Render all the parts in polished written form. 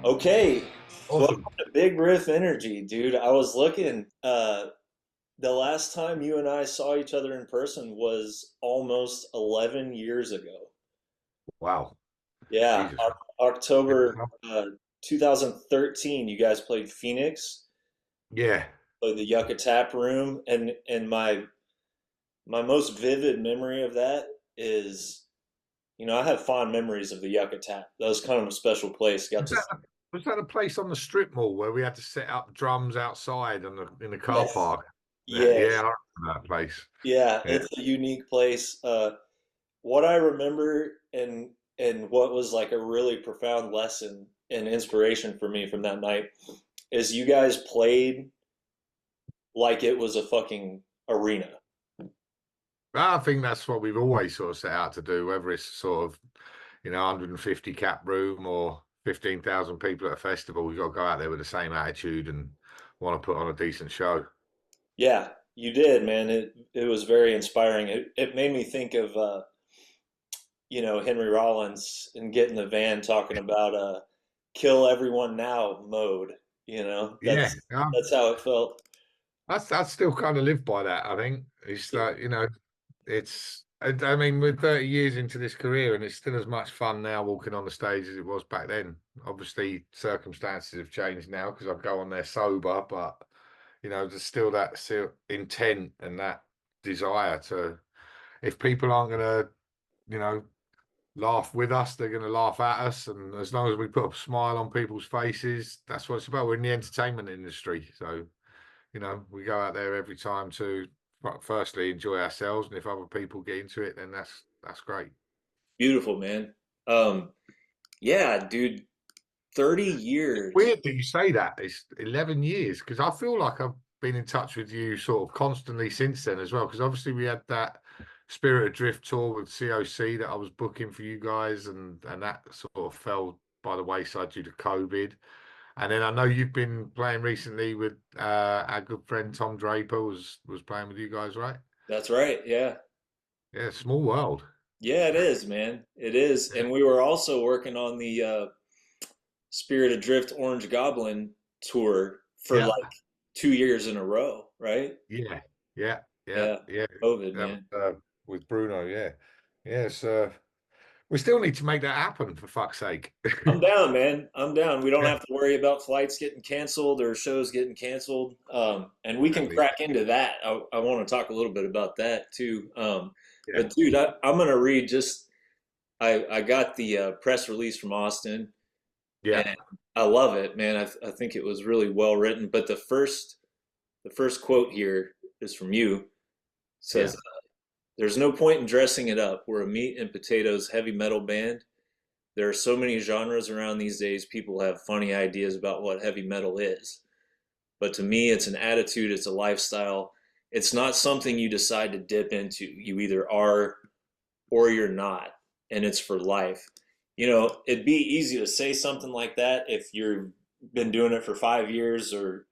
Okay, welcome Awesome. to Big Riff Energy, dude. I was looking, the last time you and I saw each other in person was almost 11 years ago. Wow. Yeah, Jesus. October 2013, you guys played Phoenix, Yeah. played the Yucka Tap Room, and my most vivid memory of that is, I have fond memories of the Yucca Tap. That was kind of a special place. Got Was to, that was that a place on the strip mall where we had to set up drums outside in the car yes, park? Yeah, yes, yeah, I remember that place. yeah, Yeah. it's a unique place. What I remember and what was like a really profound lesson and inspiration for me from that night is you guys played like it was a fucking arena. I think that's what we've always sort of set out to do, whether it's sort of, 150 cap room or 15,000 people at a festival. We've got to go out there with the same attitude and want to put on a decent show. Yeah, you did, man. It was very inspiring. It made me think of Henry Rollins and get in the van talking about kill everyone now mode. Yeah. That's how it felt. I still kind of live by that. I think it's like, I mean, we're 30 years into this career and it's still as much fun now walking on the stage as it was back then. Obviously, circumstances have changed now because I go on there sober, but, there's still that intent and that desire to, if people aren't going to, you know, laugh with us, they're going to laugh at us. And as long as we put a smile on people's faces, that's what it's about. We're in the entertainment industry. So, we go out there every time to firstly enjoy ourselves, and if other people get into it, then that's great. Beautiful, man. Um, yeah, dude, 30 years. Weird that you say that. It's 11 years because I feel like I've been in touch with you sort of constantly since then as well. Because obviously we had that Spirit Adrift tour with COC that I was booking for you guys, and that sort of fell by the wayside due to COVID. And then I know you've been playing recently with our good friend Tom Draper was playing with you guys, right? That's right. Yeah. Yeah, small world. Yeah, it is, man. It is. And we were also working on the Spirit Adrift Orange Goblin tour for Yeah, like 2 years in a row, right? yeah, yeah, yeah, Yeah. yeah. COVID, That man. with Bruno, yeah, yes. We still need to make that happen for fuck's sake. I'm down, man. I'm down. We don't Yeah, have to worry about flights getting canceled or shows getting canceled. And we can exactly. crack into that. I want to talk a little bit about that too. Yeah, But dude, I'm gonna read just I got the press release from Austin yeah, and I love it, man. I think it was really well written. But the first quote here is from you. It yeah. says, "There's no point in dressing it up. We're a meat and potatoes heavy metal band. There are so many genres around these days. People have funny ideas about what heavy metal is. But to me, it's an attitude. It's a lifestyle. It's not something you decide to dip into. You either are or you're not, and it's for life." It'd be easy to say something like that if you've been doing it for 5 years or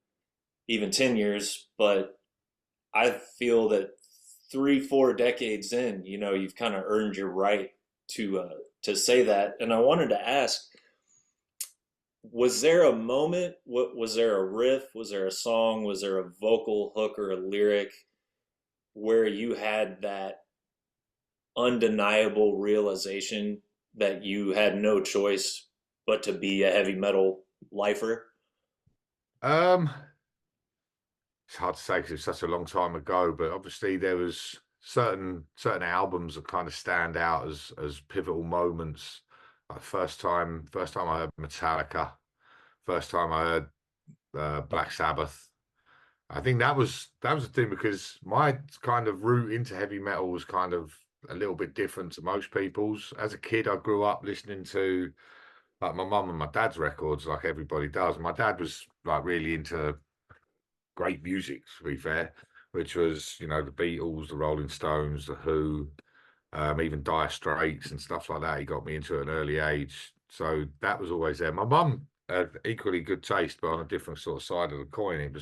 even 10 years, but I feel that 3, 4 decades in, you've kind of earned your right to say that. And I wanted to ask, was there a moment? What was there a riff? Was there a song? Was there a vocal hook or a lyric where you had that undeniable realization that you had no choice but to be a heavy metal lifer? Um, it's hard to say because it's such a long time ago, but obviously there was certain albums that kind of stand out as pivotal moments. Like first time I heard Metallica, first time I heard Black Sabbath. I think that was the thing because my kind of route into heavy metal was kind of a little bit different to most people's. As a kid, I grew up listening to like my mum and my dad's records, like everybody does. My dad was like really into great music, to be fair, which was the Beatles, the Rolling Stones, the Who, even Dire Straits and stuff like that. He got me into at an early age, so that was always there. My mum had equally good taste, but on a different sort of side of the coin.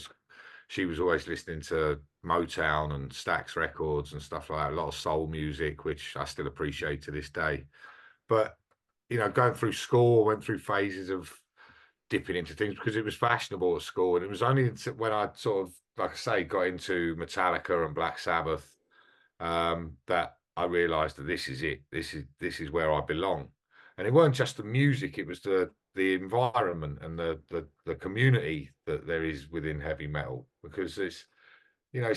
She was always listening to Motown and Stax records and stuff like that. A lot of soul music, which I still appreciate to this day. But going through school, I went through phases of dipping into things because it was fashionable at school, and it was only when I sort of, like I say, got into Metallica and Black Sabbath, that I realised that this is it. This is where I belong. And it weren't just the music; it was the environment and the community that there is within heavy metal. Because it's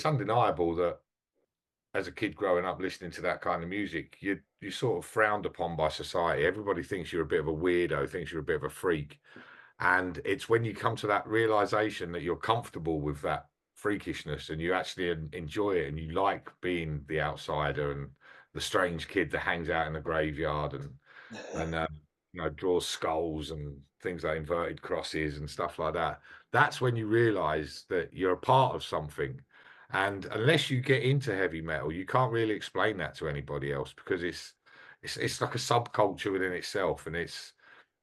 undeniable that as a kid growing up listening to that kind of music, you sort of frowned upon by society. Everybody thinks you're a bit of a weirdo, thinks you're a bit of a freak. And it's when you come to that realization that you're comfortable with that freakishness and you actually enjoy it and you like being the outsider and the strange kid that hangs out in the graveyard and draws skulls and things like inverted crosses and stuff like that. That's when you realize that you're a part of something. And unless you get into heavy metal, you can't really explain that to anybody else because it's like a subculture within itself, and it's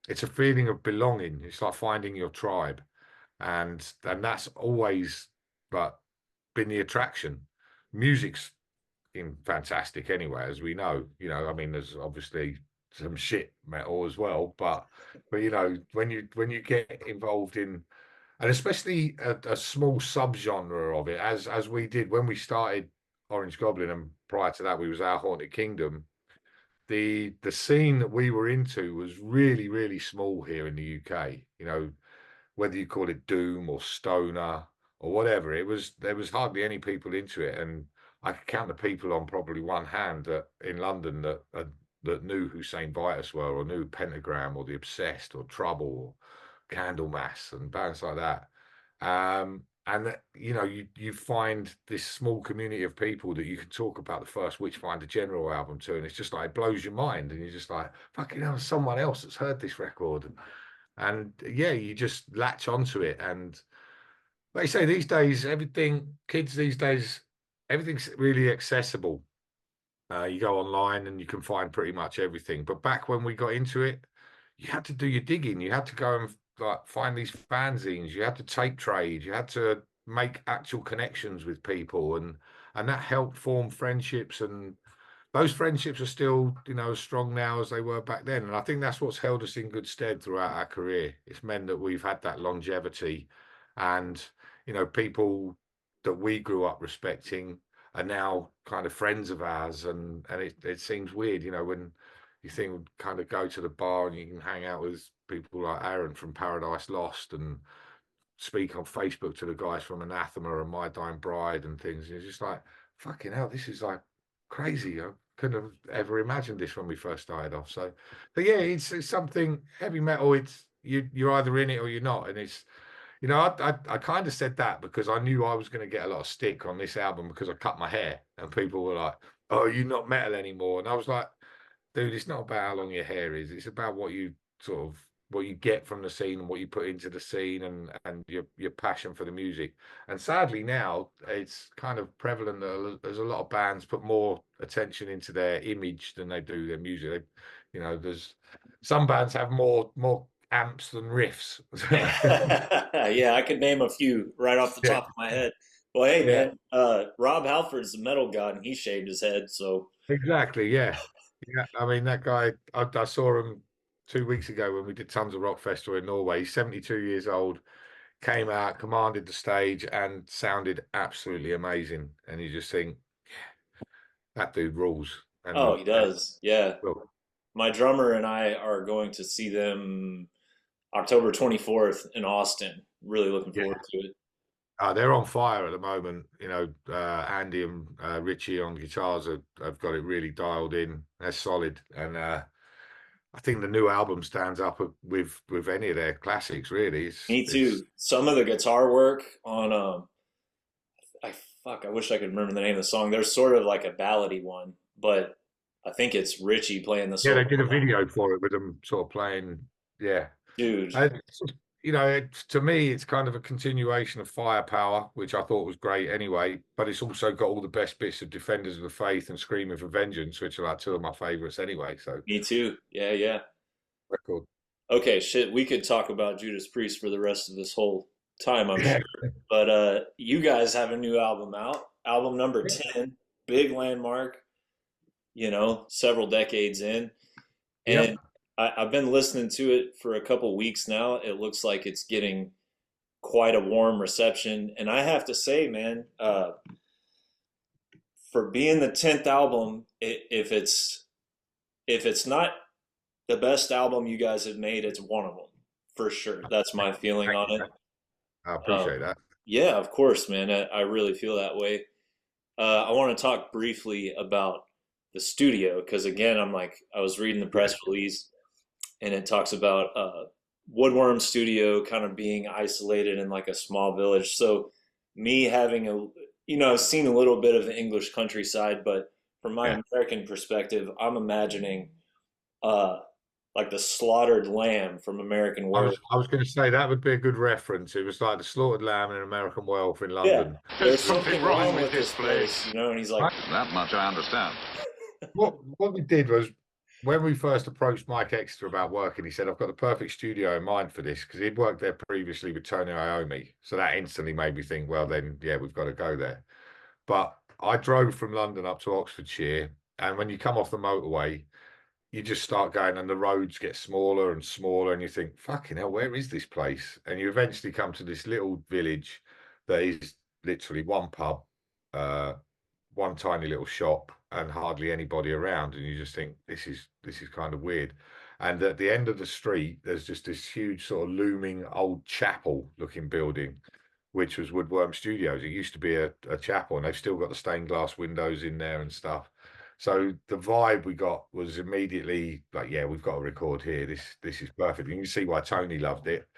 a feeling of belonging. It's like finding your tribe, and that's always but been the attraction. Music's fantastic anyway, as we know. I mean, there's obviously some shit metal as well, but when you get involved in, and especially a small subgenre of it, as we did when we started Orange Goblin, and prior to that we was Our Haunted Kingdom. The scene that we were into was really, really small here in the UK. Whether you call it doom or stoner or whatever, there was hardly any people into it, and I could count the people on probably one hand that in London that knew who Saint Vitus were, or knew Pentagram, or The Obsessed, or Trouble, or Candlemass, and bands like that. And that, you find this small community of people that you can talk about the first Witchfinder General album to, and it's just like, it blows your mind, and you're just like, fucking hell, someone else that's heard this record. And yeah, you just latch onto it. And they say these days, kids these days, everything's really accessible. You go online and you can find pretty much everything. But back when we got into it, you had to do your digging. You had to go and find these fanzines. You had to tape trade. You had to make actual connections with people, and that helped form friendships. And those friendships are still, as strong now as they were back then. And I think that's what's held us in good stead throughout our career. It's meant that we've had that longevity, and people that we grew up respecting are now kind of friends of ours. And it seems weird, when you think kind of go to the bar and you can hang out with people like Aaron from Paradise Lost and speak on Facebook to the guys from Anathema and My Dying Bride and things. And it's just like, fucking hell, this is like crazy. I couldn't have ever imagined this when we first started off. So, but yeah, it's something. Heavy metal, you're either in it or you're not. And it's, I kind of said that because I knew I was going to get a lot of stick on this album because I cut my hair, and people were like, "Oh, you're not metal anymore." And I was like, dude, it's not about how long your hair is. It's about what you get from the scene and what you put into the scene, and your passion for the music. And sadly now it's kind of prevalent that there's a lot of bands put more attention into their image than they do their music. There's some bands have more amps than riffs. Yeah, I could name a few right off the top of my head. Well, hey, Yeah. man, Rob Halford's the metal god, and he shaved his head, so. Exactly. Yeah. Yeah. I mean, that guy, I saw him 2 weeks ago when we did Tons of Rock Festival in Norway. He's 72 years old, came out, commanded the stage, and sounded absolutely amazing. And you just think, that dude rules. Oh, And he does. Yeah. well, My drummer and I are going to see them October 24th in Austin. Really looking yeah, forward to it. they're on fire at the moment. Andy and Richie on guitars have got it really dialed in. They're solid. And I think the new album stands up with any of their classics, really. Me It's too. Some of the guitar work on I wish I could remember the name of the song. There's sort of like a ballady one, but I think it's Richie playing the Yeah, solo. they did a video for it with them sort of playing. Yeah. Dude. To me, it's kind of a continuation of Firepower, which I thought was great anyway, but it's also got all the best bits of Defenders of the Faith and Screaming for Vengeance, which are like two of my favorites anyway. So, Me too. Yeah, yeah. record. Okay, shit, we could talk about Judas Priest for the rest of this whole time, I'm Yeah. sure. But you guys have a new album out. Album number 10, big landmark, several decades in. Yep. And I've been listening to it for a couple weeks now. It looks like it's getting quite a warm reception, and I have to say, man, for being the 10th album, if it's not the best album you guys have made, it's one of them for sure. That's my feeling Thank on you, it. man. I Um, appreciate that. yeah, of course, man. I really feel that way. I want to talk briefly about the studio because, again, I was reading the Yeah, press release and it talks about Woodworm Studio kind of being isolated in like a small village. So, me having I've seen a little bit of the English countryside, but from my yeah. American perspective, I'm imagining uh, like the slaughtered lamb from American Werewolf. I was going to say that would be a good reference. It was like the slaughtered lamb in American Werewolf in Yeah, London. there's something wrong with this place, And he's like, Right. That much I understand. What we did was when we first approached Mike Exeter about working, he said, "I've got the perfect studio in mind for this," because he'd worked there previously with Tony Iommi. So that instantly made me think, well, then, yeah, we've got to go there. But I drove from London up to Oxfordshire, and when you come off the motorway, you just start going and the roads get smaller and smaller and you think, fucking hell, where is this place? And you eventually come to this little village that is literally one pub, uh, one tiny little shop and hardly anybody around. And you just think, this is kind of weird. And at the end of the street, there's just this huge sort of looming old chapel looking building, which was Woodworm Studios. It used to be a chapel, and they've still got the stained glass windows in there and stuff. So the vibe we got was immediately like, yeah, we've got to record here. This is perfect. And you can see why Tony loved it.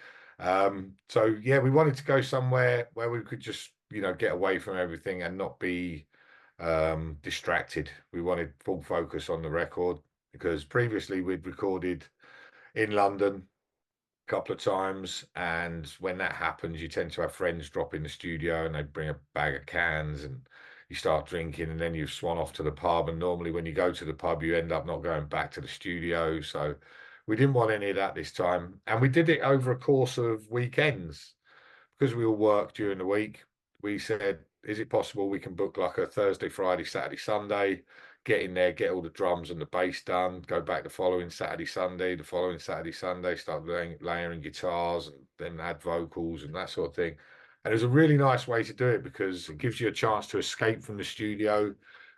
So yeah, we wanted to go somewhere where we could just, get away from everything and not be distracted. We wanted full focus on the record because previously we'd recorded in London couple of times, and when that happens you tend to have friends drop in the studio and they bring a bag of cans and you start drinking, and then you swan off to the pub, and normally when you go to the pub you end up not going back to the studio. So we didn't want any of that this time, and we did it over a course of weekends because we all work during the week. We said, is it possible we can book like a Thursday, Friday, Saturday, Sunday, get in there, get all the drums and the bass done, go back the following Saturday, Sunday, the following Saturday, Sunday, start layering guitars and then add vocals and that sort of thing. And it was a really nice way to do it because it gives you a chance to escape from the studio,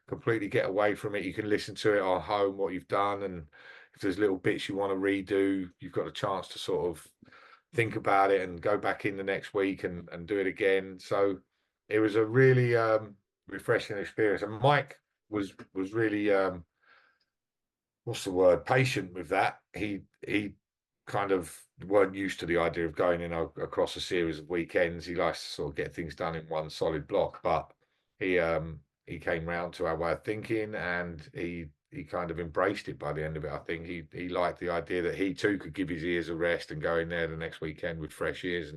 completely get away from it. You can listen to it on home, what you've done. And if there's little bits you want to redo, you've got a chance to sort of think about it and go back in the next week and do it again. So it was a really refreshing experience. And Mike was really what's the word, patient with that. He kind of weren't used to the idea of going in across a series of weekends. He likes to sort of get things done in one solid block, but he came round to our way of thinking, and he kind of embraced it by the end of it. I think he liked the idea that he too could give his ears a rest and go in there the next weekend with fresh ears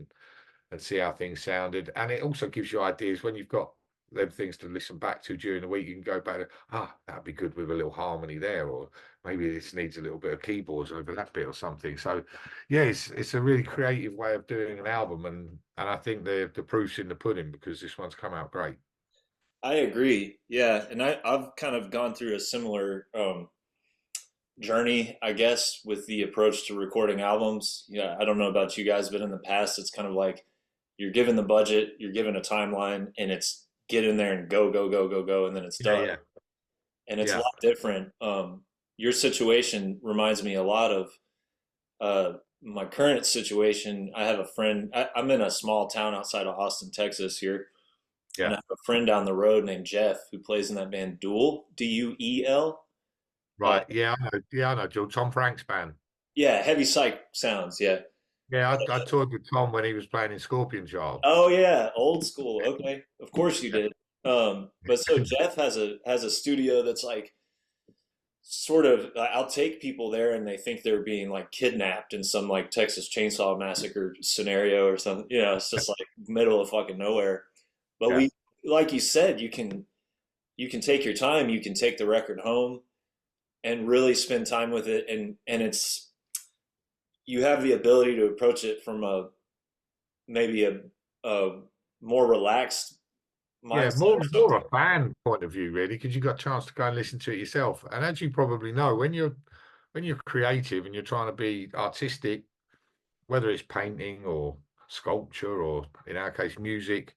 and see how things sounded. And it also gives you ideas when you've got them things to listen back to during the week. You can go back to, that'd be good with a little harmony there, or maybe this needs a little bit of keyboards over that bit or something. So yeah, it's a really creative way of doing an album, and I think the proof's in the pudding because this one's come out great. I agree. Yeah, and I've kind of gone through a similar journey, I guess, with the approach to recording albums. Yeah, I don't know about you guys, but in the past, it's kind of like you're given the budget, you're given a timeline, and it's get in there and go, go, go, go, go, and then it's done. Yeah, And it's a yeah, lot different. Your situation reminds me a lot of my current situation. I have a friend. I'm in a small town outside of Austin, Texas here, and I yeah. have a friend down the road named Jeff who plays in that band Duel, Duel. Uh, Right. Yeah, I know. Yeah, I know. Joe, Tom Frank's band. yeah, heavy psych sounds. Yeah. Yeah, I toured with Tom when he was playing in Scorpion Child. Oh yeah, old school. Okay, of course you did. But so Jeff has a studio that's like sort of. I'll take people there and they think they're being like kidnapped in some like Texas Chainsaw Massacre scenario or something. It's just like middle of fucking nowhere. But Yeah. like you said, you can take your time. You can take the record home and really spend time with it, and it's you have the ability to approach it from maybe a more relaxed Yeah, mindset more or more something. a fan point of view, really, because you got a chance to go and listen to it yourself. And as you probably know, when when you're creative and you're trying to be artistic, whether it's painting or sculpture or in our case music,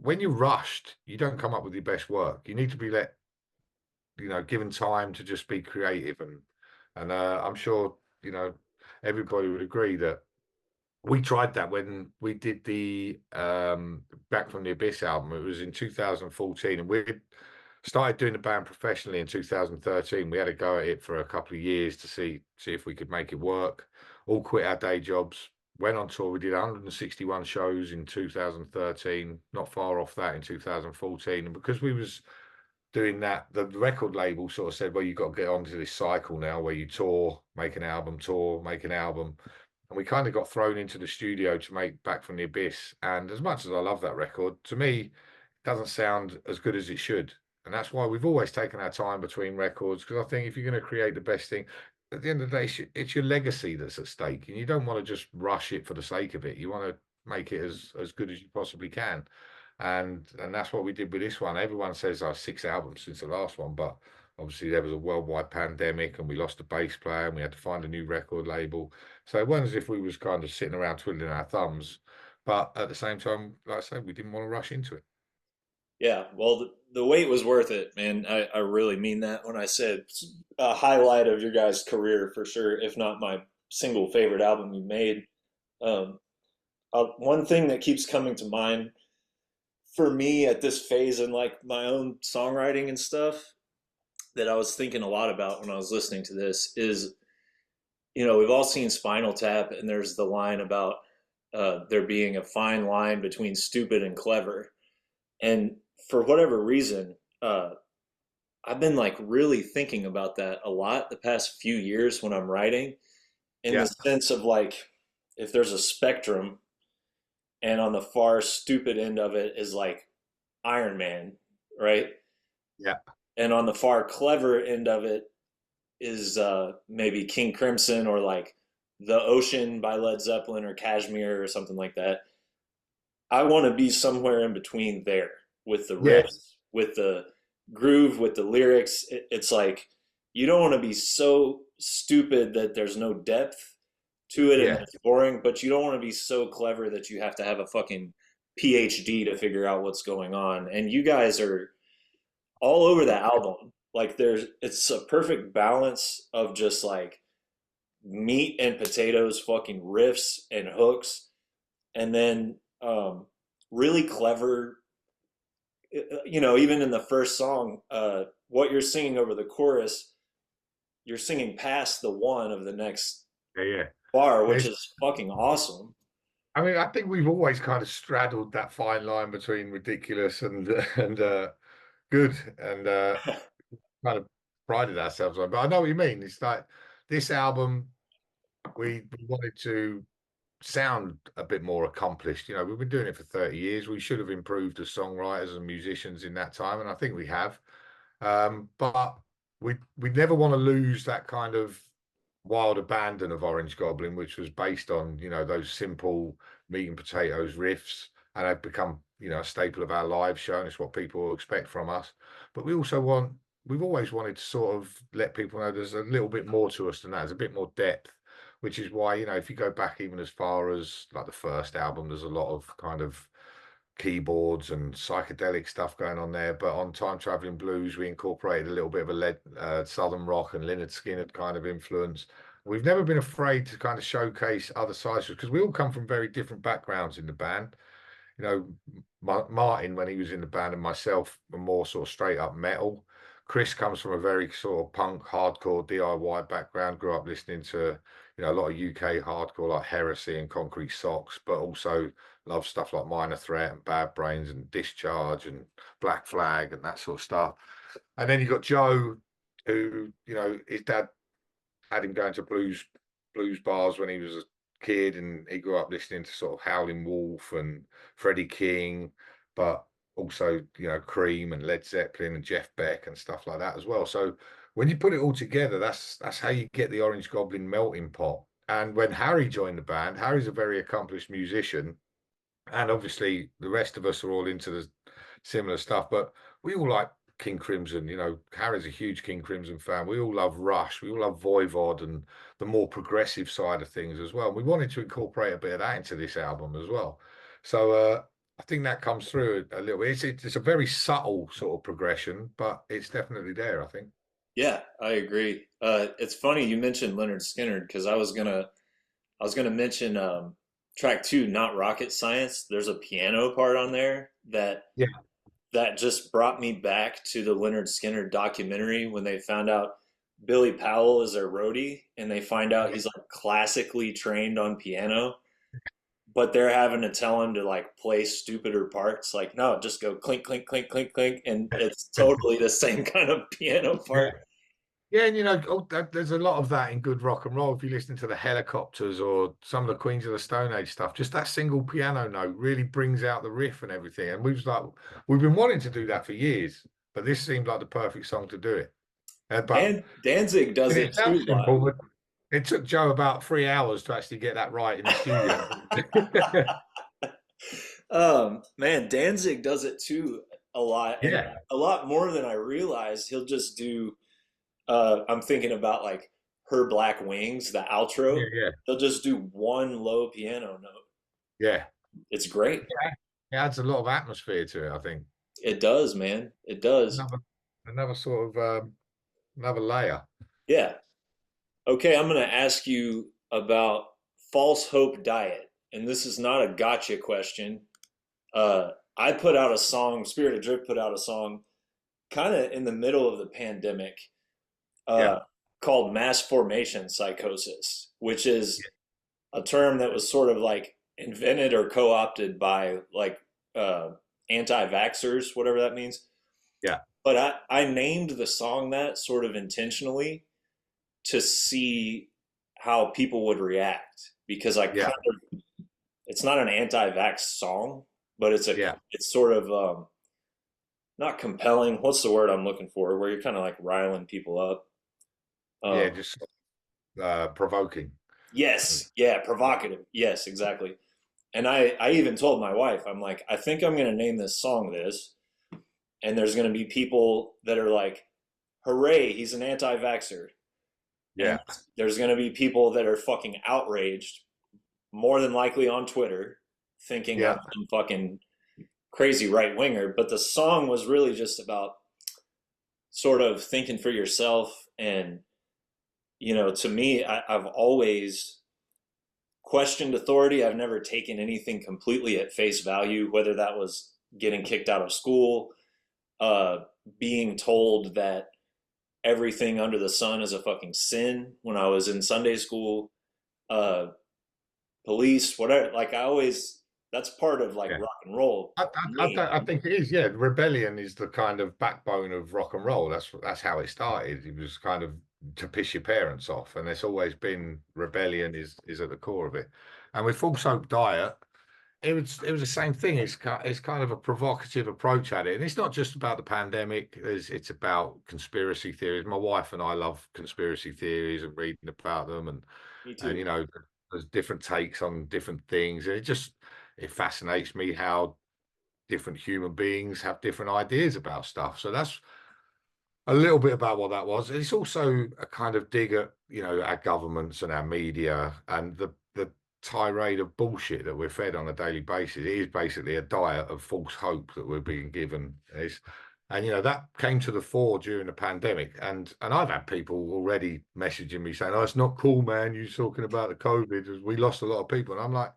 when you're rushed, you don't come up with your best work. You need to be given time to just be creative, and I'm sure everybody would agree that we tried that when we did the Back from the Abyss album. It was in 2014, and we started doing the band professionally in 2013. We had a go at it for a couple of years to see if we could make it work. All quit our day jobs, went on tour. We did 161 shows in 2013, not far off that in 2014. And because we was doing that, the record label sort of said, well, you've got to get onto this cycle now where you tour, make an album, tour, make an album. And we kind of got thrown into the studio to make Back from the Abyss. And as much as I love that record, to me, it doesn't sound as good as it should. And that's why we've always taken our time between records, because I think if you're going to create the best thing, at the end of the day, it's your legacy that's at stake. And you don't want to just rush it for the sake of it. You want to make it as good as you possibly can. And that's what we did with this one. Everyone says 6 albums since the last one, but obviously there was a worldwide pandemic and we lost a bass player and we had to find a new record label. So it wasn't as if we was kind of sitting around twiddling our thumbs, but at the same time, like I said, we didn't want to rush into it. Yeah, well, the wait was worth it, man. I really mean that when I said a highlight of your guys' career for sure, if not my single favorite album you made. Um, One thing that keeps coming to mind for me at this phase in like my own songwriting and stuff that I was thinking a lot about when I was listening to this is, we've all seen Spinal Tap, and there's the line about there being a fine line between stupid and clever. And for whatever reason, I've been like really thinking about that a lot the past few years when I'm writing, in the Yeah, sense of like, if there's a spectrum, and on the far stupid end of it is like Iron Man, right? yeah, And on the far clever end of it is maybe King Crimson, or like The Ocean by Led Zeppelin, or Kashmir, or something like that. I want to be somewhere in between there, with the yeah, riffs, with the groove, with the lyrics. It's like you don't want to be so stupid that there's no depth to it and yeah, that's boring, but you don't want to be so clever that you have to have a fucking PhD to figure out what's going on. And you guys are all over the album. Like it's a perfect balance of just like meat and potatoes, fucking riffs and hooks, and then really clever. Even in the first song, what you're singing over the chorus, you're singing past the one of the next yeah, yeah. bar, which It's, is fucking awesome. I mean, I think we've always kind of straddled that fine line between ridiculous and and good, and kind of prided ourselves on. But I know what you mean. It's like this album, we wanted to sound a bit more accomplished. We've been doing it for 30 years. We should have improved as songwriters and musicians in that time, and I think we have. But we never want to lose that kind of wild abandon of Orange Goblin, which was based on, those simple meat and potatoes riffs, and they've become, a staple of our live show, and it's what people expect from us. But we've always wanted to sort of let people know there's a little bit more to us than that. There's a bit more depth, which is why, if you go back even as far as like the first album, there's a lot of kind of keyboards and psychedelic stuff going on there. But on Time Traveling Blues, we incorporated a little bit of Southern rock and Lynyrd Skynyrd kind of influence. We've never been afraid to kind of showcase other sides, because we all come from very different backgrounds in the band. Martin, when he was in the band, and myself were more sort of straight up metal. Chris comes from a very sort of punk, hardcore DIY background, grew up listening to, a lot of UK hardcore like Heresy and Concrete Socks, but also loves stuff like Minor Threat and Bad Brains and Discharge and Black Flag and that sort of stuff. And then you got Joe, who, his dad had him going to blues bars when he was a kid, and he grew up listening to sort of Howlin' Wolf and Freddie King, but also, Cream and Led Zeppelin and Jeff Beck and stuff like that as well. So when you put it all together, that's how you get the Orange Goblin melting pot. And when Harry joined the band, Harry's a very accomplished musician, and obviously the rest of us are all into the similar stuff, but we all like King Crimson. You know, Harry's a huge King Crimson fan. We all love Rush. We all love Voivod and the more progressive side of things as well. We wanted to incorporate a bit of that into this album as well. So I think that comes through a little bit. It's a very subtle sort of progression, but it's definitely there, I think. Yeah, I agree. It's funny you mentioned Leonard Skinner because I was gonna mention track two, not rocket science. There's a piano part on there Yeah. that just brought me back to the Leonard Skinner documentary when they found out Billy Powell is their roadie and they find out he's like classically trained on piano, but they're having to tell him to like play stupider parts. Like, no, just go clink, clink, clink, clink, clink. And it's totally the same kind of piano Yeah. part. Yeah, and you know, there's a lot of that in good rock and roll. If you listen to the Helicopters or some of the Queens of the Stone Age stuff, just that single piano note really brings out the riff and everything. And we've been wanting to do that for years, but this seemed like the perfect song to do it. But Danzig does it it too sounds live. simple, but it took Joe about 3 hours to actually get that right in the studio. Man, Danzig does it too a lot, and Yeah, a lot more than I realized. He'll just do. I'm thinking about like Her Black Wings, the outro. yeah, He'll just do one low piano note. yeah. It's great. Yeah. It adds a lot of atmosphere to it, I think. It does, man. It does. Another, another sort of another layer. Yeah. Okay, I'm going to ask you about false hope diet. And this is not a gotcha question. I put out a song, Spirit of Drift put out a song kind of in the middle of the pandemic Yeah, called mass formation psychosis, which is a term that was sort of like invented or co opted by like anti vaxxers, whatever that means. yeah, But I named the song that sort of intentionally to see how people would react because I yeah, kind of it's not an anti-vax song, but yeah, it's sort of not compelling. What's the word I'm looking for? Where you're kind of like riling people up. yeah. Um, Just provoking. yes, yeah, provocative. Yes, exactly. And I even told my wife, I'm like, I think I'm going to name this song this, and there's going to be people that are like, "Hooray, he's an anti-vaxxer," and Yeah, there's going to be people that are fucking outraged, more than likely on Twitter, thinking I'm yeah, some fucking crazy right winger. But the song was really just about sort of thinking for yourself. And, to me, I've always questioned authority. I've never taken anything completely at face value, whether that was getting kicked out of school, uh, being told that everything under the sun is a fucking sin when I was in Sunday school, uh, police, whatever. Like I always, that's part of like yeah. rock and roll to me. I think it is. Yeah, rebellion is the kind of backbone of rock and roll. That's how it started. It was kind of to piss your parents off, and it's always been rebellion is at the core of it. And with Full Soap Diet, it was the same thing. It's kind of a provocative approach at it, and it's not just about the pandemic. It's about conspiracy theories. My wife and I love conspiracy theories and reading about them, Me and too. there's different takes on different things. And it fascinates me how different human beings have different ideas about stuff. So that's a little bit about what that was. It's also a kind of dig at our governments and our media and the tirade of bullshit that we're fed on a daily basis. It is basically a diet of false hope that we're being given. And that came to the fore during the pandemic. And I've had people already messaging me saying, "Oh, it's not cool, man. You're talking about the COVID. We lost a lot of people." And I'm like,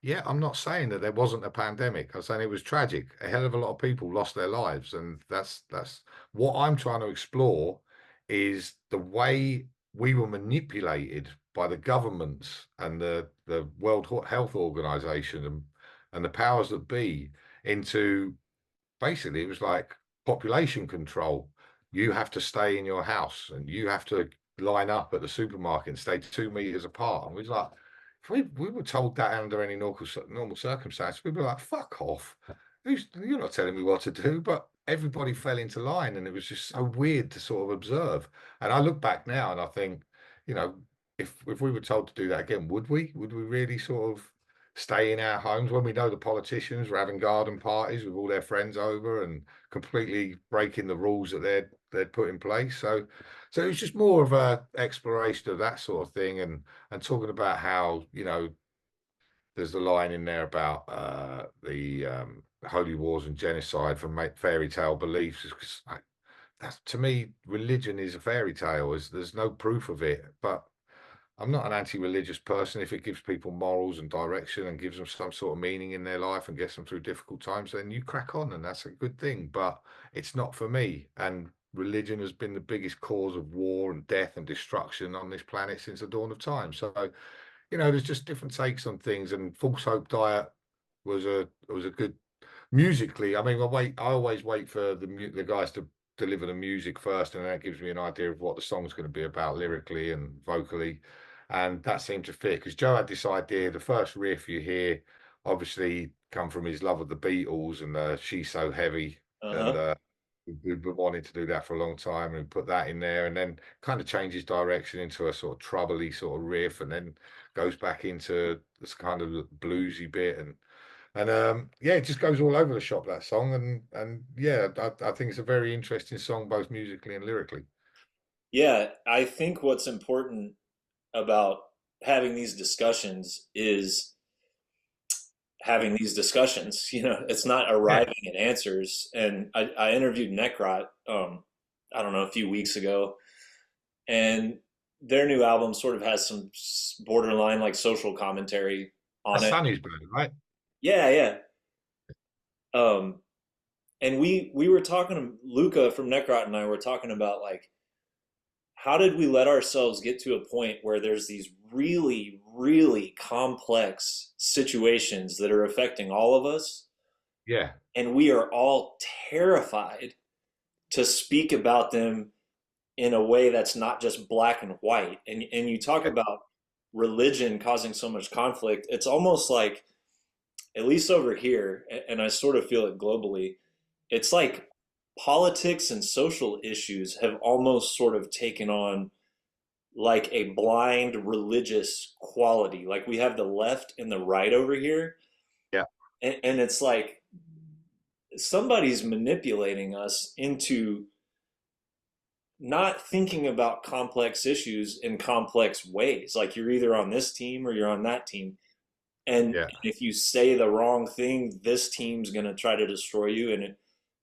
yeah, I'm not saying that there wasn't a pandemic. I'm saying it was tragic. A hell of a lot of people lost their lives, and that's what I'm trying to explore is the way we were manipulated by the governments and the World Health Organization and the powers that be into basically it was like population control. You have to stay in your house and you have to line up at the supermarket and stay 2 meters apart. And we was like, if we were told that under any normal circumstance, we'd be like, fuck off. You're not telling me what to do. But everybody fell into line and it was just so weird to sort of observe. And I look back now and I think, you know, if we were told to do that again, would we? Would we really sort of stay in our homes when we know the politicians were having garden parties with all their friends over and completely breaking the rules that they'd put in place. So it was just more of a exploration of that sort of thing, and talking about how, you know, there's the line in there about the holy wars and genocide from fairy tale beliefs. Because that's, to me, religion is a fairy tale. There's no proof of it, but I'm not an anti-religious person. If it gives people morals and direction and gives them some sort of meaning in their life and gets them through difficult times, then you crack on, and that's a good thing. But it's not for me. And religion has been the biggest cause of war and death and destruction on this planet since the dawn of time. So, you know, there's just different takes on things. And False Hope Diet was a good musically. I mean, I always wait for the guys to deliver the music first, and that gives me an idea of what the song's going to be about lyrically and vocally. And that seemed to fit because Joe had this idea. The first riff you hear, obviously, come from his love of the Beatles and "She's So Heavy," and Uh-huh. we've been wanting to do that for a long time, and put that in there, and then kind of changes direction into a sort of troubly sort of riff, and then goes back into this kind of bluesy bit, and yeah, it just goes all over the shop, that song, and yeah, I think it's a very interesting song, both musically and lyrically. Yeah, I think what's important about having these discussions is having these discussions. You know, it's not Yeah, arriving at answers. And I interviewed Necrot, I don't know, a few weeks ago, and their new album sort of has some borderline like social commentary on that's it. Sunny's band, right? Yeah, yeah. Um, and we were talking to Luca from Necrot, and I were talking about like how did we let ourselves get to a point where there's these really, really complex situations that are affecting all of us, Yeah, and we are all terrified to speak about them in a way that's not just black and white. And you talk yeah, about religion causing so much conflict. It's almost like, at least over here, and I sort of feel it globally, it's like politics and social issues have almost sort of taken on like a blind religious quality. Like we have the left and the right over here, yeah. and it's like somebody's manipulating us into not thinking about complex issues in complex ways. Like you're either on this team or you're on that team. And Yeah. if you say the wrong thing, this team's going to try to destroy you. And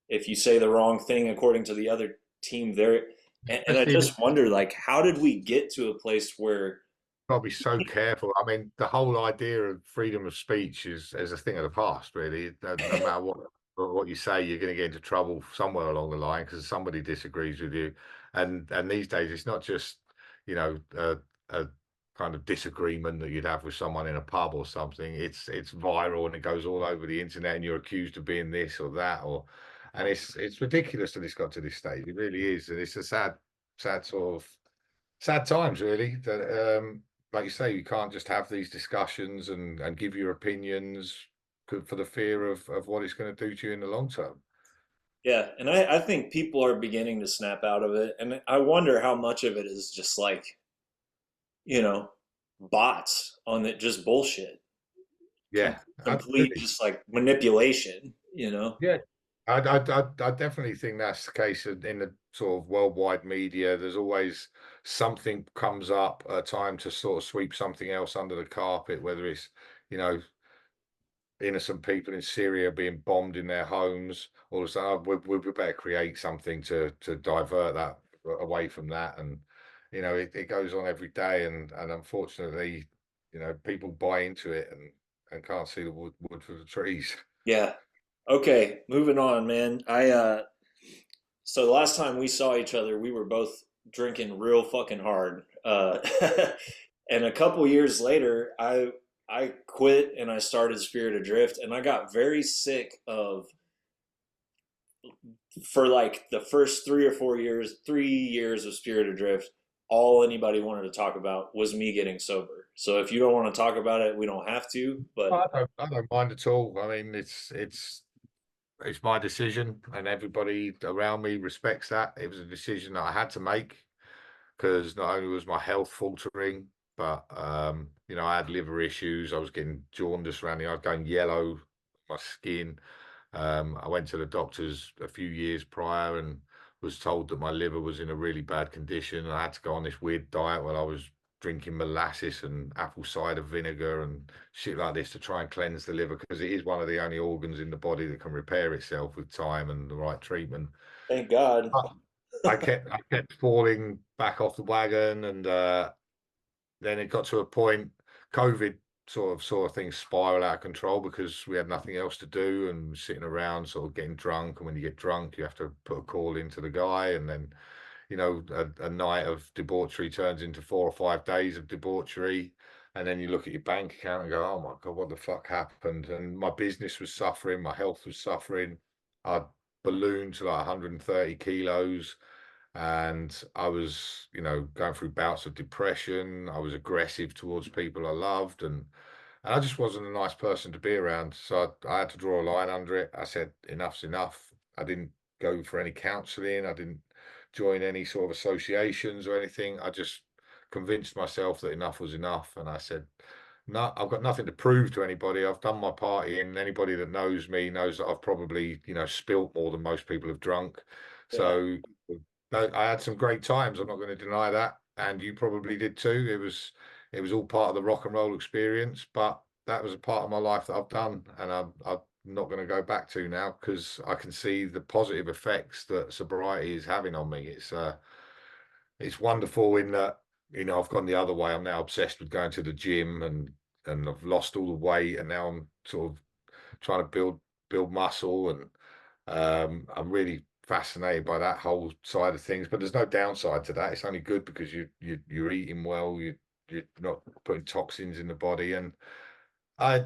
if you say the wrong thing according to the other team, they're, and I Especially in, just wonder, like, how did we get to a place where, got to be so careful. I mean, the whole idea of freedom of speech is a thing of the past, really. No matter what you say, you're going to get into trouble somewhere along the line because somebody disagrees with you. And these days, it's not just, you know, a kind of disagreement that you'd have with someone in a pub or something. It's viral and it goes all over the internet, and you're accused of being this or that, and it's ridiculous that it's got to this stage. It really is, and it's a sad sort of sad times, really. That like you say, you can't just have these discussions and give your opinions for the fear of what it's going to do to you in the long term. yeah. And I think people are beginning to snap out of it. And I wonder how much of it is just like, you know, bots on it, just bullshit, Yeah, complete, absolutely. just like manipulation, you know? Yeah, I definitely think that's the case in the sort of worldwide media. There's always something comes up at a time to sort of sweep something else under the carpet, whether it's, you know, innocent people in Syria being bombed in their homes. All of a sudden, we better create something to divert that away from that. And you know, it goes on every day, and unfortunately, you know, people buy into it and can't see the wood for the trees. Yeah. Okay, moving on, man. So the last time we saw each other, we were both drinking real fucking hard. And a couple years later, I quit and I started Spirit Adrift, and I got very sick of, for like the first 3 or 4 years, 3 years of Spirit Adrift, all anybody wanted to talk about was me getting sober. So if you don't want to talk about it, we don't have to, but I don't mind at all. I mean, it's my decision, and everybody around me respects that. It was a decision that I had to make because not only was my health faltering, but you know, I had liver issues. I was getting jaundice around the eye, going yellow, my skin. I went to the doctors a few years prior and was told that my liver was in a really bad condition. I had to go on this weird diet while I was drinking molasses and apple cider vinegar and shit like this to try and cleanse the liver, because it is one of the only organs in the body that can repair itself with time and the right treatment. Thank God. But I kept falling back off the wagon, and then it got to a point, COVID sort of saw things spiral out of control because we had nothing else to do and sitting around sort of getting drunk. And when you get drunk, you have to put a call into the guy. And then, you know, a night of debauchery turns into 4 or 5 days of debauchery. And then you look at your bank account and go, oh my God, what the fuck happened? And my business was suffering, my health was suffering. I ballooned to like 130 kilos, and I was, you know, going through bouts of depression. I was aggressive towards people I loved, and I just wasn't a nice person to be around. So I had to draw a line under it. I said, enough's enough. I didn't go for any counseling. I didn't join any sort of associations or anything. I just convinced myself that enough was enough. And I said, no, I've got nothing to prove to anybody. I've done my party, and anybody that knows me knows that I've probably, you know, spilt more than most people have drunk. Yeah. So I had some great times. I'm not going to deny that, and you probably did too. It was all part of the rock and roll experience, but that was a part of my life that I've done, and I'm not going to go back to now, because I can see the positive effects that sobriety is having on me. It's wonderful in that, you know, I've gone the other way. I'm now obsessed with going to the gym, and I've lost all the weight, and now I'm sort of trying to build muscle, and I'm really fascinated by that whole side of things. But there's no downside to that. It's only good because you're eating well, you're not putting toxins in the body. And I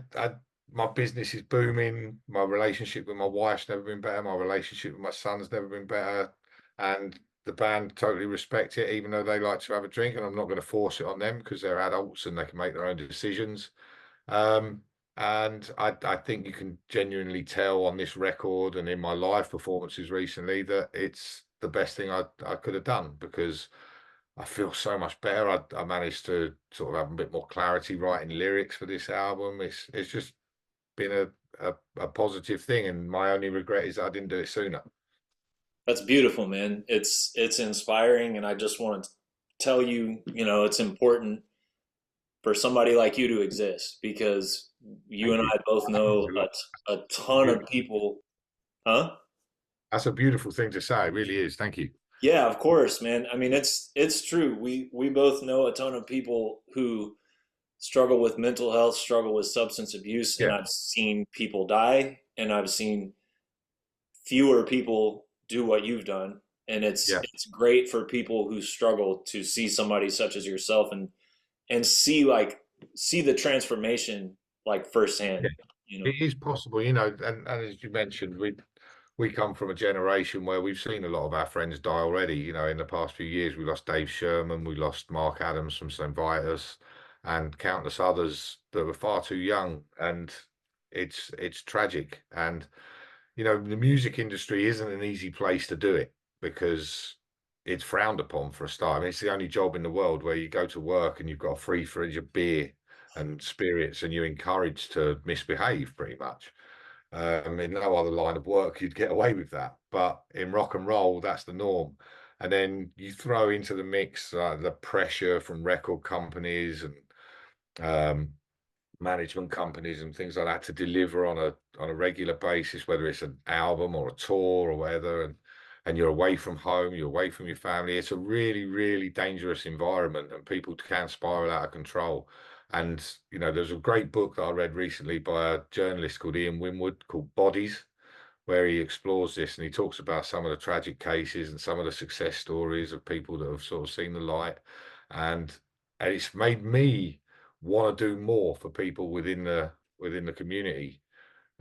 my business is booming. My relationship with my wife's never been better. My relationship with my son's never been better. And the band totally respect it, even though they like to have a drink. And I'm not going to force it on them because they're adults and they can make their own decisions. Um, and I think you can genuinely tell on this record and in my live performances recently that it's the best thing I could have done, because I feel so much better. I managed to sort of have a bit more clarity writing lyrics for this album. It's just been a positive thing, and my only regret is that I didn't do it sooner. That's beautiful, man. It's inspiring, and I just want to tell you, you know, it's important for somebody like you to exist, because you Thank and you. I both That means know a lot. a ton of people, huh? That's a beautiful thing to say. It really is. Thank you. Yeah, of course, man. I mean, it's true. We both know a ton of people who struggle with mental health, struggle with substance abuse, and Yeah. I've seen people die, and I've seen fewer people do what you've done. And Yeah. it's great for people who struggle to see somebody such as yourself, and see see the transformation like firsthand, you know. It is possible, you know, and as you mentioned, we come from a generation where we've seen a lot of our friends die already. You know, in the past few years, we lost Dave Sherman, we lost Mark Adams from St. Vitus, and countless others that were far too young. And it's tragic. And you know, the music industry isn't an easy place to do it, because it's frowned upon for a start. I mean, it's the only job in the world where you go to work and you've got a free fridge of beer and spirits, and you're encouraged to misbehave pretty much. In no other line of work you'd get away with that, but in rock and roll, that's the norm. And then you throw into the mix the pressure from record companies and um, management companies and things like that to deliver on a regular basis, whether it's an album or a tour or whatever, and you're away from home, you're away from your family. It's a really, really dangerous environment, and people can spiral out of control. And you know, there's a great book that I read recently by a journalist called Ian Winwood called Bodies, where he explores this, and he talks about some of the tragic cases and some of the success stories of people that have sort of seen the light. And it's made me want to do more for people within the community.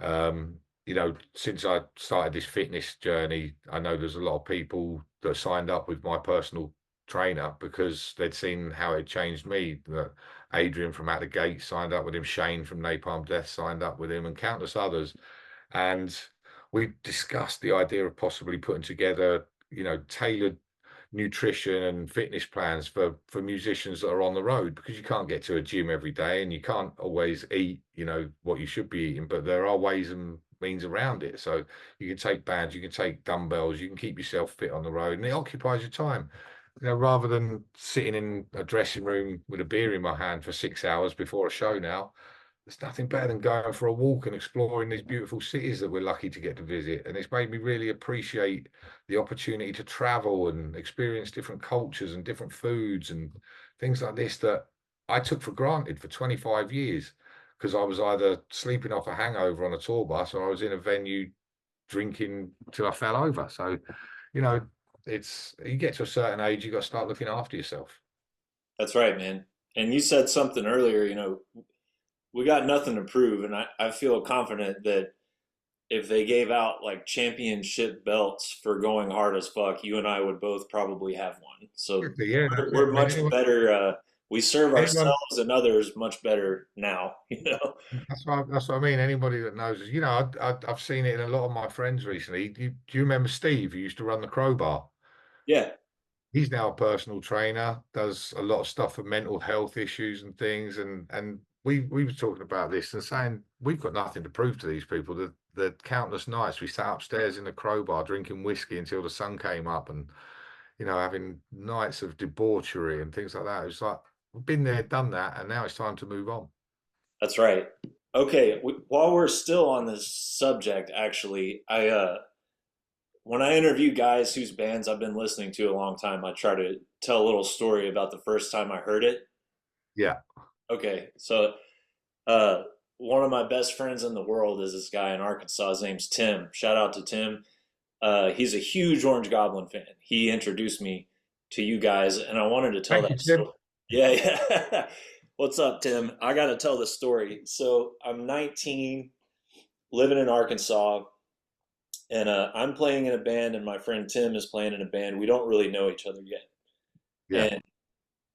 Um, you know, since I started this fitness journey, I know there's a lot of people that signed up with my personal trainer because they'd seen how it changed me. That Adrian from At the Gate signed up with him, Shane from Napalm Death signed up with him, and countless others. And we discussed the idea of possibly putting together, you know, tailored nutrition and fitness plans for musicians that are on the road, because you can't get to a gym every day and you can't always eat, you know, what you should be eating, but there are ways and means around it. So you can take bands, you can take dumbbells, you can keep yourself fit on the road, and it occupies your time. You know, rather than sitting in a dressing room with a beer in my hand for 6 hours before a show now, there's nothing better than going for a walk and exploring these beautiful cities that we're lucky to get to visit. And it's made me really appreciate the opportunity to travel and experience different cultures and different foods and things like this that I took for granted for 25 years, because I was either sleeping off a hangover on a tour bus or I was in a venue drinking till I fell over. So, you know, it's, you get to a certain age, you got to start looking after yourself. That's right, man. And you said something earlier, you know, we got nothing to prove, and I feel confident that if they gave out like championship belts for going hard as fuck, you and I would both probably have one. So Yeah, we're definitely. much better. We serve Anyone, ourselves and others much better now, you know? that's what I mean. Anybody that knows us, you know, I've seen it in a lot of my friends recently. Do you remember Steve, who used to run the Crowbar? Yeah, He's now a personal trainer, does a lot of stuff for mental health issues and things. And we were talking about this and saying we've got nothing to prove to these people. The countless nights we sat upstairs in the Crowbar drinking whiskey until the sun came up, and you know, having nights of debauchery and things like that. It's like we've been there, done that, and now it's time to move on. that's right. Okay, while we're still on this subject, actually, I when I interview guys whose bands I've been listening to a long time, I try to tell a little story about the first time I heard it. Yeah. Okay, so uh, one of my best friends in the world is this guy in Arkansas. His name's Tim. Shout out to Tim. He's a huge Orange Goblin fan. He introduced me to you guys, and I wanted to tell Thank you, that story. Tim. Yeah, yeah. What's up, Tim? I got to tell the story. So I'm 19, living in Arkansas, and I'm playing in a band, and my friend Tim is playing in a band. We don't really know each other yet, Yeah. and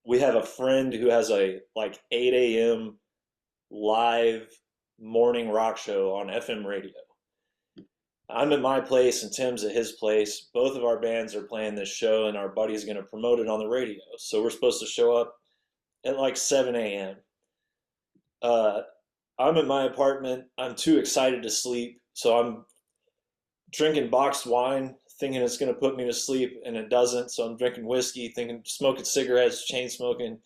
we have a friend who has a like 8 a.m. live morning rock show on FM radio. I'm at my place and Tim's at his place. Both of our bands are playing this show, and our buddy's going to promote it on the radio. So we're supposed to show up at like 7 a.m. Uh, I'm at my apartment. I'm too excited to sleep. So I'm drinking boxed wine, thinking it's going to put me to sleep, and it doesn't. So I'm drinking whiskey, thinking, smoking cigarettes, chain smoking.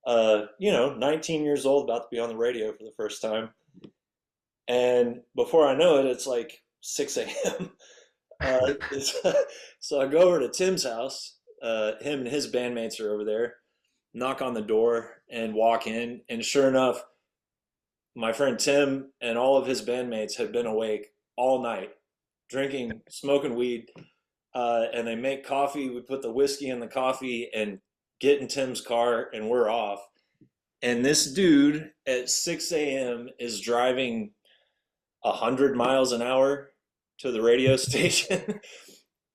19 years old, about to be on the radio for the first time. And before I know it, it's like 6 a.m. Uh, so I go over to Tim's house. Him and his bandmates are over there. Knock on the door and walk in, and sure enough, my friend Tim and all of his bandmates have been awake all night, drinking, smoking weed, and they make coffee. We put the whiskey in the coffee and get in Tim's car, and we're off. And this dude at 6 a.m. is driving 100 miles an hour to the radio station,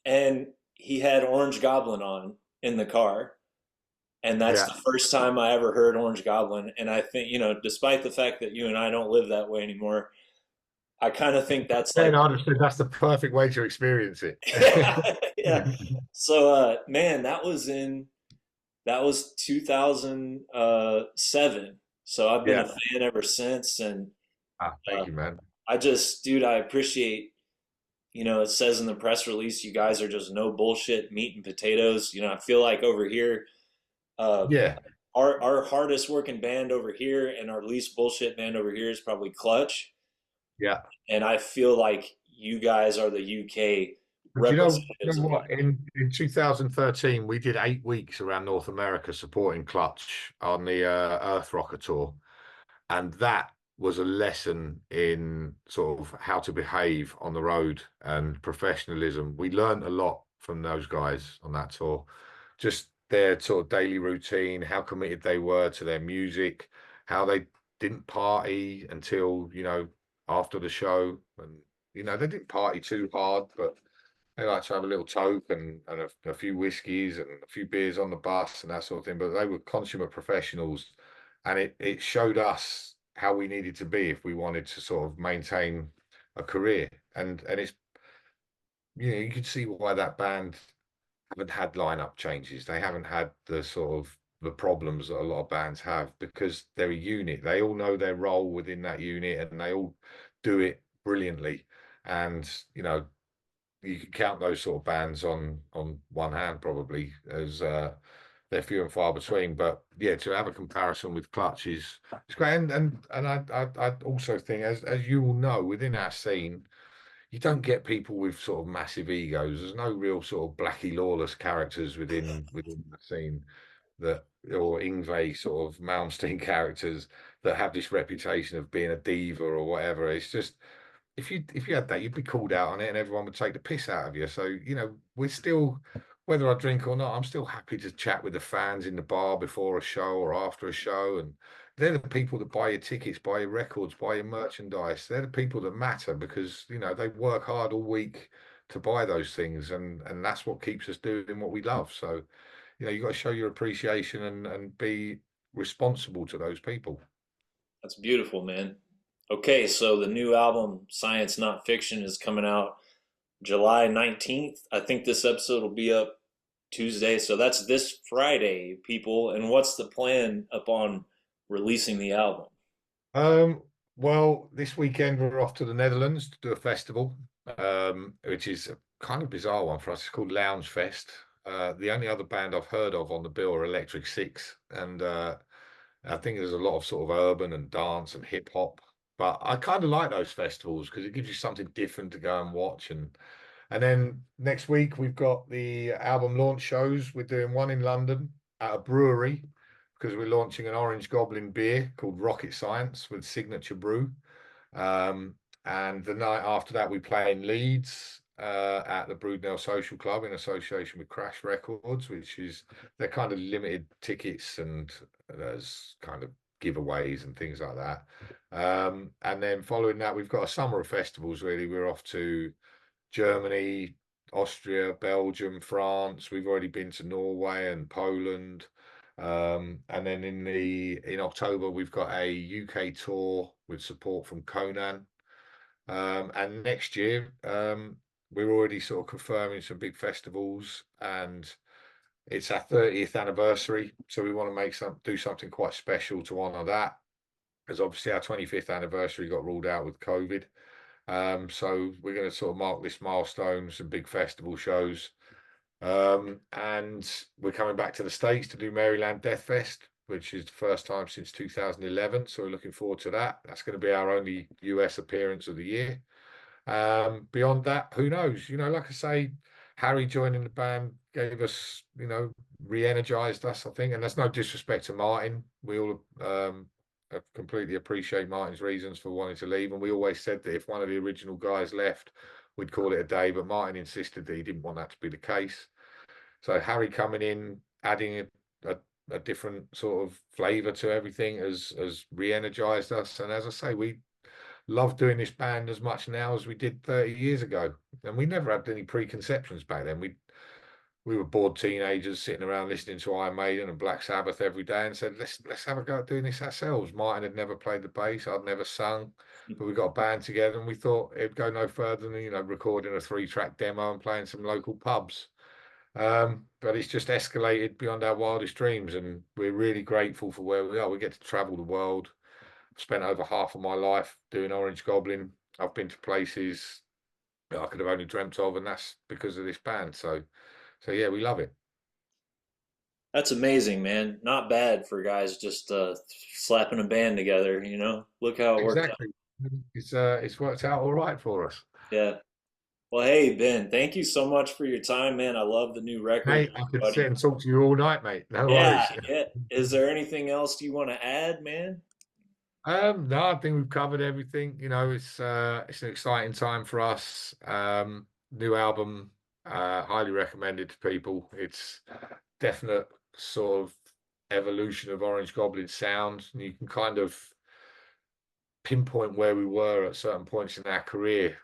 and he had Orange Goblin on in the car. And that's Yeah. the first time I ever heard Orange Goblin. And I think, despite the fact that you and I don't live that way anymore, I kind of think that's Yeah, like, no, honestly, that's the perfect way to experience it. yeah, yeah. So, man, that was 2007. So I've been a Yeah. fan ever since. And Ah, uh, thank you, man. dude, I appreciate, it says in the press release, you guys are just no bullshit meat and potatoes. I feel like over here, uh, Yeah. our hardest working band over here and our least bullshit band over here is probably Clutch. Yeah. And I feel like you guys are the UK But you representatives know of what? In 2013, we did 8 weeks around North America supporting Clutch on the Earth Rocker tour. And that was a lesson in sort of how to behave on the road and professionalism. We learned a lot from those guys on that tour. Just their sort of daily routine, how committed they were to their music, how they didn't party until, after the show. And, they didn't party too hard, but they like to have a little toke and a few whiskeys and a few beers on the bus and that sort of thing. But they were consummate professionals, and it showed us how we needed to be if we wanted to sort of maintain a career. And it's, you could see why that band haven't had lineup changes. They haven't had the sort of the problems that a lot of bands have because they're a unit. They all know their role within that unit and they all do it brilliantly. And you know, you can count those sort of bands on one hand probably as they're few and far between. But yeah, to have a comparison with Clutch is it's great. And I also think as you all know within our scene you don't get people with sort of massive egos. There's no real sort of Blackie Lawless characters within the scene that, or Ingve sort of Malmsteen characters that have this reputation of being a diva or whatever. It's just if you had that, you'd be called out on it, and everyone would take the piss out of you. So you know, we're still, whether I drink or not, I'm still happy to chat with the fans in the bar before a show or after a show, and they're the people that buy your tickets, buy your records, buy your merchandise. They're the people that matter because you know they work hard all week to buy those things, and that's what keeps us doing what we love. So you know, you got to show your appreciation and be responsible to those people. That's beautiful, man. Okay, so the new album, Science Not Fiction, is coming out July 19th. I think this episode will be up Tuesday, so that's this Friday, people. And what's the plan upon releasing the album? Um, well, this weekend we're off to the Netherlands to do a festival, which is a kind of bizarre one for us. It's called Lounge Fest. The only other band I've heard of on the bill are Electric Six, and I think there's a lot of sort of urban and dance and hip hop. But I kind of like those festivals because it gives you something different to go and watch. And then next week we've got the album launch shows. We're doing one in London at a brewery because we're launching an Orange Goblin beer called Rocket Science with Signature Brew. Um, and the night after that, we play in Leeds at the Broodnell Social Club in association with Crash Records, which is they're kind of limited tickets and there's kind of giveaways and things like that. And then following that, we've got a summer of festivals. Really, we're off to Germany, Austria, Belgium, France. We've already been to Norway and Poland. And then in October we've got a UK tour with support from Conan. And next year we're already sort of confirming some big festivals, and it's our 30th anniversary, so we want to do something quite special to honor that, because obviously our 25th anniversary got ruled out with COVID. So we're going to sort of mark this milestone, some big festival shows. And we're coming back to the States to do Maryland Death Fest, which is the first time since 2011. So we're looking forward to that. That's going to be our only US appearance of the year. Beyond that, who knows? You know, like I say, Harry joining the band gave us, you know, re-energized us, I think. And that's no disrespect to Martin. We all completely appreciate Martin's reasons for wanting to leave. And we always said that if one of the original guys left, we'd call it a day. But Martin insisted that he didn't want that to be the case. So Harry coming in, adding a different sort of flavour to everything has re-energized us. And as I say, we love doing this band as much now as we did 30 years ago. And we never had any preconceptions back then. We were bored teenagers sitting around listening to Iron Maiden and Black Sabbath every day and said, let's have a go at doing this ourselves. Martin had never played the bass, I'd never sung, but we got a band together and we thought it'd go no further than, you know, recording a 3-track demo and playing some local pubs. But it's just escalated beyond our wildest dreams, and we're really grateful for where we are. We get to travel the world. I've spent over half of my life doing Orange Goblin. I've been to places that I could have only dreamt of, and that's because of this band. So yeah, we love it. That's amazing, man. Not bad for guys just slapping a band together, you know? Look how it worked out. Exactly. It's worked out all right for us. Yeah. Well, hey, Ben, thank you so much for your time, man. I love the new record, Mate, I could buddy. sit and talk to you all night, mate. No Yeah, worries. yeah. Is there anything else you want to add, man? No, I think we've covered everything. You know, it's an exciting time for us. New album, highly recommended to people. It's definite sort of evolution of Orange Goblin sound. And you can kind of pinpoint where we were at certain points in our career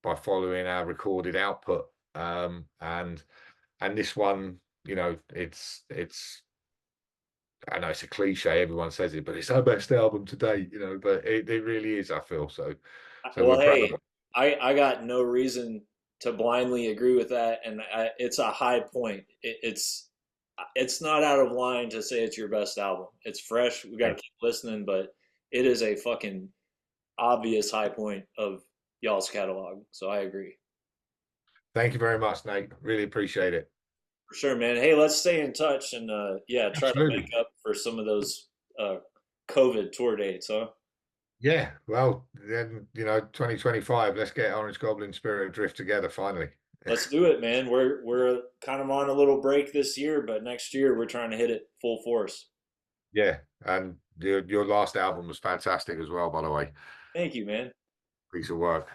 by following our recorded output. And this one, you know, it's I know it's a cliche, everyone says it, but it's our best album to date, you know, but it really is, I feel. So Well, we're proud of hey, it. I got no reason to blindly agree with that, and it's a high point. It's not out of line to say it's your best album. It's fresh. We got to keep listening, but it is a fucking obvious high point of y'all's catalog. So I agree. Thank you very much, Nate. Really appreciate it. For sure, man. Hey, let's stay in touch and yeah, try to make Absolutely. up for some of those uh, COVID tour dates, huh? Yeah. Well, then, 2025, let's get Orange Goblin Spirit Drift together finally. Let's do it, man. We're kind of on a little break this year, but next year we're trying to hit it full force. Yeah. And your last album was fantastic as well, by the way. Thank you, man. Piece of work.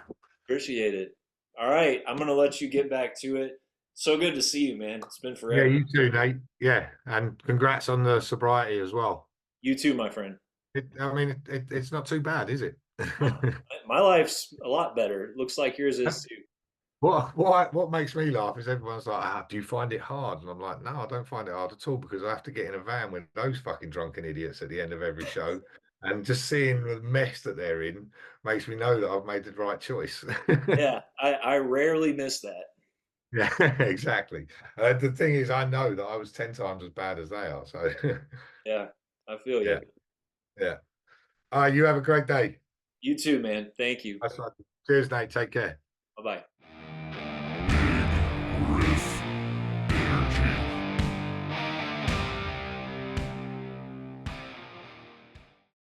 Appreciate it. All right, I'm gonna let you get back to it. So good to see you, man. It's been Yeah, forever. you too, Nate. Yeah. And congrats on the sobriety as well. You too, my friend. I mean, it's not too bad, is it? My life's a lot better. It looks like yours is too. What makes me laugh is everyone's like, do you find it hard? And I'm like, no, I don't find it hard at all because I have to get in a van with those fucking drunken idiots at the end of every show. And just seeing the mess that they're in makes me know that I've made the right choice. Yeah, I rarely miss that. Yeah, exactly. The thing is, I know that I was 10 times as bad as they are. So, Yeah, I feel yeah, you. yeah. You have a great day. You too, man. Thank you. That's right. Cheers, Nate. Take care. Bye bye.